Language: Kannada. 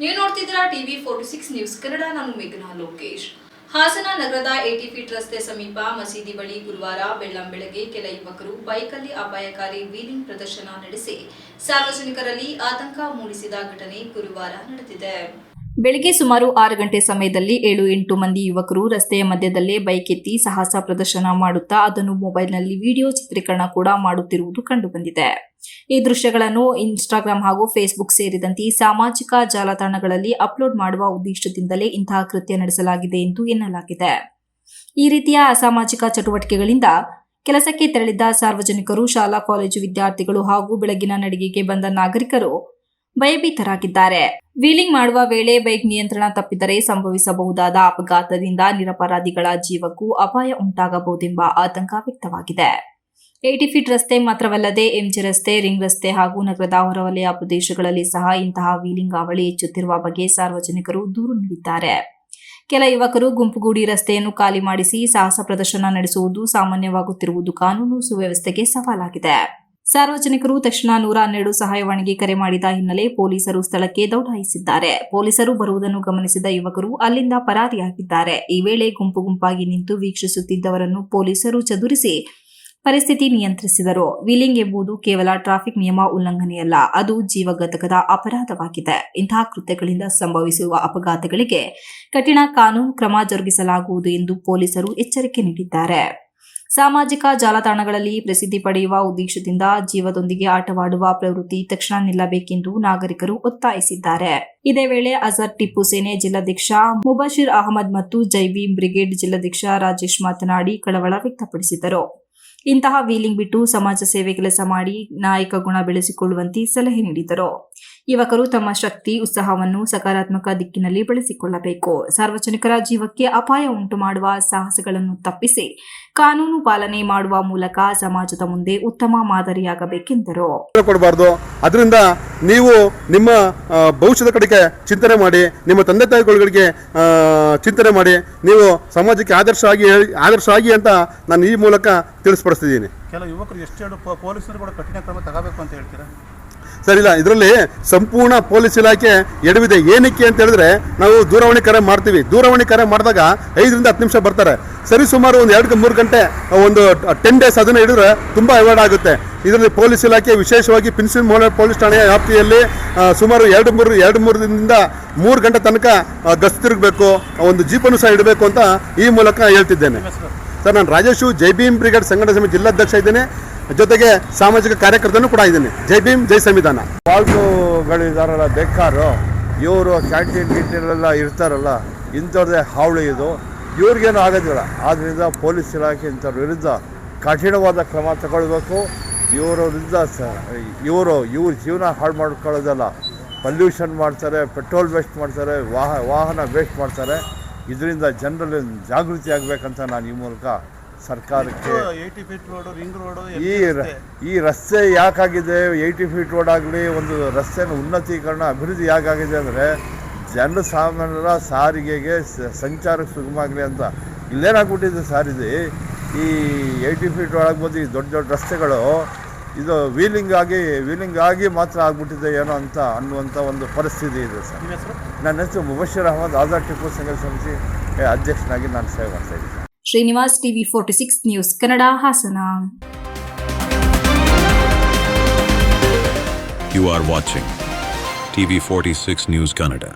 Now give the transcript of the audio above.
ನೀವು ನೋಡ್ತಿದ್ದೀರಾ TV46 ನ್ಯೂಸ್ ಕನ್ನಡ. ನಾನು ಮೇಘನಾ ಲೋಕೇಶ್. ಹಾಸನ ನಗರದ 80 ಫೀಟ್ ರಸ್ತೆ ಸಮೀಪ ಮಸೀದಿ ಬಳಿ ಗುರುವಾರ ಬೆಳ್ಳಂಬೆಳಗ್ಗೆ ಕೆಲ ಯುವಕರು ಬೈಕಲ್ಲಿ ಅಪಾಯಕಾರಿ ವೀಲಿಂಗ್ ಪ್ರದರ್ಶನ ನಡೆಸಿ ಸಾರ್ವಜನಿಕರಲ್ಲಿ ಆತಂಕ ಮೂಡಿಸಿದ ಘಟನೆ ಗುರುವಾರ ನಡೆದಿದೆ. ಬೆಳಗ್ಗೆ ಸುಮಾರು 6 ಗಂಟೆ ಸಮಯದಲ್ಲಿ 7-8 ಮಂದಿ ಯುವಕರು ರಸ್ತೆಯ ಮಧ್ಯದಲ್ಲೇ ಬೈಕ್ ಎತ್ತಿ ಸಾಹಸ ಪ್ರದರ್ಶನ ಮಾಡುತ್ತಾ ಅದನ್ನು ಮೊಬೈಲ್ನಲ್ಲಿ ವಿಡಿಯೋ ಚಿತ್ರೀಕರಣ ಕೂಡ ಮಾಡುತ್ತಿರುವುದು ಕಂಡುಬಂದಿದೆ. ಈ ದೃಶ್ಯಗಳನ್ನು ಇನ್ಸ್ಟಾಗ್ರಾಂ ಹಾಗೂ ಫೇಸ್ಬುಕ್ ಸೇರಿದಂತೆ ಸಾಮಾಜಿಕ ಜಾಲತಾಣಗಳಲ್ಲಿ ಅಪ್ಲೋಡ್ ಮಾಡುವ ಉದ್ದೇಶದಿಂದಲೇ ಇಂತಹ ಕೃತ್ಯ ನಡೆಸಲಾಗಿದೆ ಎಂದು ಎನ್ನಲಾಗಿದೆ. ಈ ರೀತಿಯ ಅಸಾಮಾಜಿಕ ಚಟುವಟಿಕೆಗಳಿಂದ ಕೆಲಸಕ್ಕೆ ತೆರಳಿದ್ದ ಸಾರ್ವಜನಿಕರು, ಶಾಲಾ ಕಾಲೇಜು ವಿದ್ಯಾರ್ಥಿಗಳು ಹಾಗೂ ಬೆಳಗಿನ ನಡಿಗೆಗೆ ಬಂದ ನಾಗರಿಕರು ಭಯಭೀತರಾಗಿದ್ದಾರೆ. ವೀಲಿಂಗ್ ಮಾಡುವ ವೇಳೆ ಬೈಕ್ ನಿಯಂತ್ರಣ ತಪ್ಪಿದರೆ ಸಂಭವಿಸಬಹುದಾದ ಅಪಘಾತದಿಂದ ನಿರಪರಾಧಿಗಳ ಜೀವಕ್ಕೂ ಅಪಾಯ ಉಂಟಾಗಬಹುದೆಂಬ ಆತಂಕ ವ್ಯಕ್ತವಾಗಿದೆ. 80 ಫೀಟ್ ರಸ್ತೆ ಮಾತ್ರವಲ್ಲದೆ ಎಂಜಿ ರಸ್ತೆ, ರಿಂಗ್ ರಸ್ತೆ ಹಾಗೂ ನಗರದ ಹೊರವಲಯ ಪ್ರದೇಶಗಳಲ್ಲಿ ಸಹ ಇಂತಹ ವೀಲಿಂಗ್ ಹಾವಳಿ ಹೆಚ್ಚುತ್ತಿರುವ ಬಗ್ಗೆ ಸಾರ್ವಜನಿಕರು ದೂರು ನೀಡಿದ್ದಾರೆ. ಕೆಲ ಯುವಕರು ಗುಂಪುಗೂಡಿ ರಸ್ತೆಯನ್ನು ಖಾಲಿ ಮಾಡಿಸಿ ಸಾಹಸ ಪ್ರದರ್ಶನ ನಡೆಸುವುದು ಸಾಮಾನ್ಯವಾಗುತ್ತಿರುವುದು ಕಾನೂನು ಸುವ್ಯವಸ್ಥೆಗೆ ಸವಾಲಾಗಿದೆ. ಸಾರ್ವಜನಿಕರು ತಕ್ಷಣ 112 ಸಹಾಯವಾಣಿಗೆ ಕರೆ ಮಾಡಿದ ಹಿನ್ನೆಲೆ ಪೊಲೀಸರು ಸ್ಥಳಕ್ಕೆ ದೌಡಾಯಿಸಿದ್ದಾರೆ. ಪೊಲೀಸರು ಬರುವುದನ್ನು ಗಮನಿಸಿದ ಯುವಕರು ಅಲ್ಲಿಂದ ಪರಾರಿಯಾಗಿದ್ದಾರೆ. ಈ ವೇಳೆ ಗುಂಪಾಗಿ ನಿಂತು ವೀಕ್ಷಿಸುತ್ತಿದ್ದವರನ್ನು ಪೊಲೀಸರು ಚದುರಿಸಿ ಪರಿಸ್ಥಿತಿ ನಿಯಂತ್ರಿಸಿದರು. ವೀಲಿಂಗ್ ಎಂಬುದು ಕೇವಲ ಟ್ರಾಫಿಕ್ ನಿಯಮ ಉಲ್ಲಂಘನೆಯಲ್ಲ, ಅದು ಜೀವಘಾತಕದ ಅಪರಾಧವಾಗಿದೆ. ಇಂತಹ ಕೃತ್ಯಗಳಿಂದ ಸಂಭವಿಸುವ ಅಪಘಾತಗಳಿಗೆ ಕಠಿಣ ಕಾನೂನು ಕ್ರಮ ಜರುಗಿಸಲಾಗುವುದು ಎಂದು ಪೊಲೀಸರು ಎಚ್ಚರಿಕೆ ನೀಡಿದ್ದಾರೆ. ಸಾಮಾಜಿಕ ಜಾಲತಾಣಗಳಲ್ಲಿ ಪ್ರಸಿದ್ಧಿ ಪಡೆಯುವ ಉದ್ದೇಶದಿಂದ ಜೀವದೊಂದಿಗೆ ಆಟವಾಡುವ ಪ್ರವೃತ್ತಿ ತಕ್ಷಣ ನಿಲ್ಲಬೇಕೆಂದು ನಾಗರಿಕರು ಒತ್ತಾಯಿಸಿದ್ದಾರೆ. ಇದೇ ವೇಳೆ ಅಜರ್ ಟಿಪ್ಪು ಸೇನೆ ಜಿಲ್ಲಾಧ್ಯಕ್ಷ ಮುಬಶಿರ್ ಅಹಮದ್ ಮತ್ತು ಜೈ ಭೀಮ್ ಬ್ರಿಗೇಡ್ ಜಿಲ್ಲಾಧ್ಯಕ್ಷ ರಾಜೇಶ್ ಮಾತನಾಡಿ ಕಳವಳ ವ್ಯಕ್ತಪಡಿಸಿದರು. ಇಂತಹ ವೀಲಿಂಗ್ ಬಿಟ್ಟು ಸಮಾಜ ಸೇವೆ ಕೆಲಸ ಮಾಡಿ ನಾಯಕ ಗುಣ ಬೆಳೆಸಿಕೊಳ್ಳುವಂತೆ ಸಲಹೆ ನೀಡಿದರು. ಯುವಕರು ತಮ್ಮ ಶಕ್ತಿ, ಉತ್ಸಾಹವನ್ನು ಸಕಾರಾತ್ಮಕ ದಿಕ್ಕಿನಲ್ಲಿ ಬಳಸಿಕೊಳ್ಳಬೇಕು. ಸಾರ್ವಜನಿಕರ ಜೀವಕ್ಕೆ ಅಪಾಯ ಉಂಟು ಮಾಡುವ ಸಾಹಸಗಳನ್ನು ತಪ್ಪಿಸಿ ಕಾನೂನು ಪಾಲನೆ ಮಾಡುವ ಮೂಲಕ ಸಮಾಜದ ಮುಂದೆ ಉತ್ತಮ ಮಾದರಿಯಾಗಬೇಕೆಂದರು. ಕೊಡಬಾರದು. ಅದರಿಂದ ನೀವು ನಿಮ್ಮ ಭವಿಷ್ಯದ ಕಡೆಗೆ ಚಿಂತನೆ ಮಾಡಿ, ನಿಮ್ಮ ತಂದೆ ತಾಯಿಗಳಿಗೆ ಚಿಂತನೆ ಮಾಡಿ, ನೀವು ಸಮಾಜಕ್ಕೆ ಆದರ್ಶ ಆಗಿ ಅಂತ ನಾನು ಈ ಮೂಲಕ ತಿಳಿಸ್ಪಡಿಸ್ತಿದ್ದೀನಿ. ಕೆಲವು ಯುವಕರು ಎಷ್ಟು ಪೊಲೀಸರು ಕೂಡ ಕಠಿಣ ಕ್ರಮ ತಗೋಬೇಕು ಅಂತ ಹೇಳ್ತೀರಾ? ಸರಿಲ್ಲ, ಇದರಲ್ಲಿ ಸಂಪೂರ್ಣ ಪೊಲೀಸ್ ಇಲಾಖೆ ಎಡವಿದೆ. ಏನಕ್ಕೆ ಅಂತ ಹೇಳಿದ್ರೆ, ನಾವು ದೂರವಾಣಿ ಕರೆ ಮಾಡ್ತೀವಿ. ದೂರವಾಣಿ ಕರೆ ಮಾಡಿದಾಗ 5ರಿಂದ 10 ನಿಮಿಷ ಬರ್ತಾರೆ. ಸರಿ ಸುಮಾರು ಒಂದು 2-3 ಗಂಟೆ, ಒಂದು 10 ಡೇಸ್ ಅದನ್ನು ಹಿಡಿದ್ರೆ ತುಂಬ ಅವಾಯ್ಡ್ ಆಗುತ್ತೆ. ಇದರಲ್ಲಿ ಪೊಲೀಸ್ ಇಲಾಖೆ ವಿಶೇಷವಾಗಿ ಪ್ರಿನ್ಸಿಪಲ್ ಮೋಹನ್ ಪೊಲೀಸ್ ಠಾಣೆಯ ವ್ಯಾಪ್ತಿಯಲ್ಲಿ ಸುಮಾರು 2-3 ದಿನದಿಂದ 3 ಗಂಟೆ ತನಕ ಗಸ್ತು ತಿರುಗಬೇಕು, ಒಂದು ಜೀಪನ್ನು ಸಹ ಇಡಬೇಕು ಅಂತ ಈ ಮೂಲಕ ಹೇಳ್ತಿದ್ದೇನೆ. ಸರ್, ನಾನು ರಾಜೇಶು, ಜೈ ಭೀಮ್ ಬ್ರಿಗೇಡ್ ಸಂಘಟನಾ ಸಮಿತಿ ಜಿಲ್ಲಾಧ್ಯಕ್ಷ ಇದ್ದೇನೆ. ಜೊತೆಗೆ ಸಾಮಾಜಿಕ ಕಾರ್ಯಕರ್ತನೂ ಕೂಡ ಇದ್ದೀನಿ. ಜೈ ಭೀಮ್, ಜೈ ಸಂವಿಧಾನ. ಫಾಲ್ಟುಗಳಿದಾರಲ್ಲ ಬೇಕಾರು, ಇವರು ಕ್ಯಾಂಟೀನ್ಗಳೆಲ್ಲ ಇರ್ತಾರಲ್ಲ, ಇಂಥವ್ರದ್ದೇ ಹಾವಳಿ ಇದು. ಇವ್ರಿಗೇನು ಆಗೋದಿಲ್ಲ. ಆದ್ದರಿಂದ ಪೊಲೀಸ್ ಇಲಾಖೆ ಇಂಥವ್ರ ವಿರುದ್ಧ ಕಠಿಣವಾದ ಕ್ರಮ ತಗೊಳ್ಬೇಕು. ಇವರ ವಿರುದ್ಧ ಇವ್ರ ಜೀವನ ಹಾಳು ಮಾಡ್ಕೊಳ್ಳೋದಲ್ಲ, ಪಲ್ಯೂಷನ್ ಮಾಡ್ತಾರೆ, ಪೆಟ್ರೋಲ್ ವೇಸ್ಟ್ ಮಾಡ್ತಾರೆ, ವಾಹನ ವೇಸ್ಟ್ ಮಾಡ್ತಾರೆ. ಇದರಿಂದ ಜನರಲ್ಲಿ ಜಾಗೃತಿ ಆಗಬೇಕಂತ ನಾನು ಈ ಮೂಲಕ ಸರ್ಕಾರಕ್ಕೆ, 80 ಫೀಟ್ ರೋಡು, ರಿಂಗ್ ರೋಡು, ಈ ರಸ್ತೆ ಯಾಕಾಗಿದೆ, 80 ಫೀಟ್ ರೋಡ್ ಆಗಲಿ, ಒಂದು ರಸ್ತೆನ ಉನ್ನತೀಕರಣ, ಅಭಿವೃದ್ಧಿ ಯಾಕಾಗಿದೆ ಅಂದರೆ ಜನಸಾಮಾನ್ಯರ ಸಾರಿಗೆಗೆ ಸಂಚಾರಕ್ಕೆ ಸುಗಮ ಆಗಲಿ ಅಂತ. ಇಲ್ಲೇನಾಗ್ಬಿಟ್ಟಿದೆ ಸರ್, ಇದು ಈ 80 ಫೀಟ್ ರೋಡ್ ಆಗ್ಬೋದು, ಈ ದೊಡ್ಡ ದೊಡ್ಡ ರಸ್ತೆಗಳು ಇದು ವೀಲಿಂಗ್ ಆಗಿ ಮಾತ್ರ ಆಗ್ಬಿಟ್ಟಿದೆ ಏನೋ ಅಂತ ಅನ್ನುವಂಥ ಒಂದು ಪರಿಸ್ಥಿತಿ ಇದೆ ಸರ್. ನನ್ನ ಹೆಸರು ಮುಬಶಿರ್ ಅಹಮದ್, ಅಜರ್ ಟಿಪ್ಪು ಸಂಘಟನಾ ಸಮಿತಿ ಅಧ್ಯಕ್ಷನಾಗಿ ನಾನು ಸೇವೆ ಮಾಡ್ತಾ ಇದ್ದೀನಿ. Srinivas, TV46 news Kannada, Hassan. You are watching TV46 News Kannada.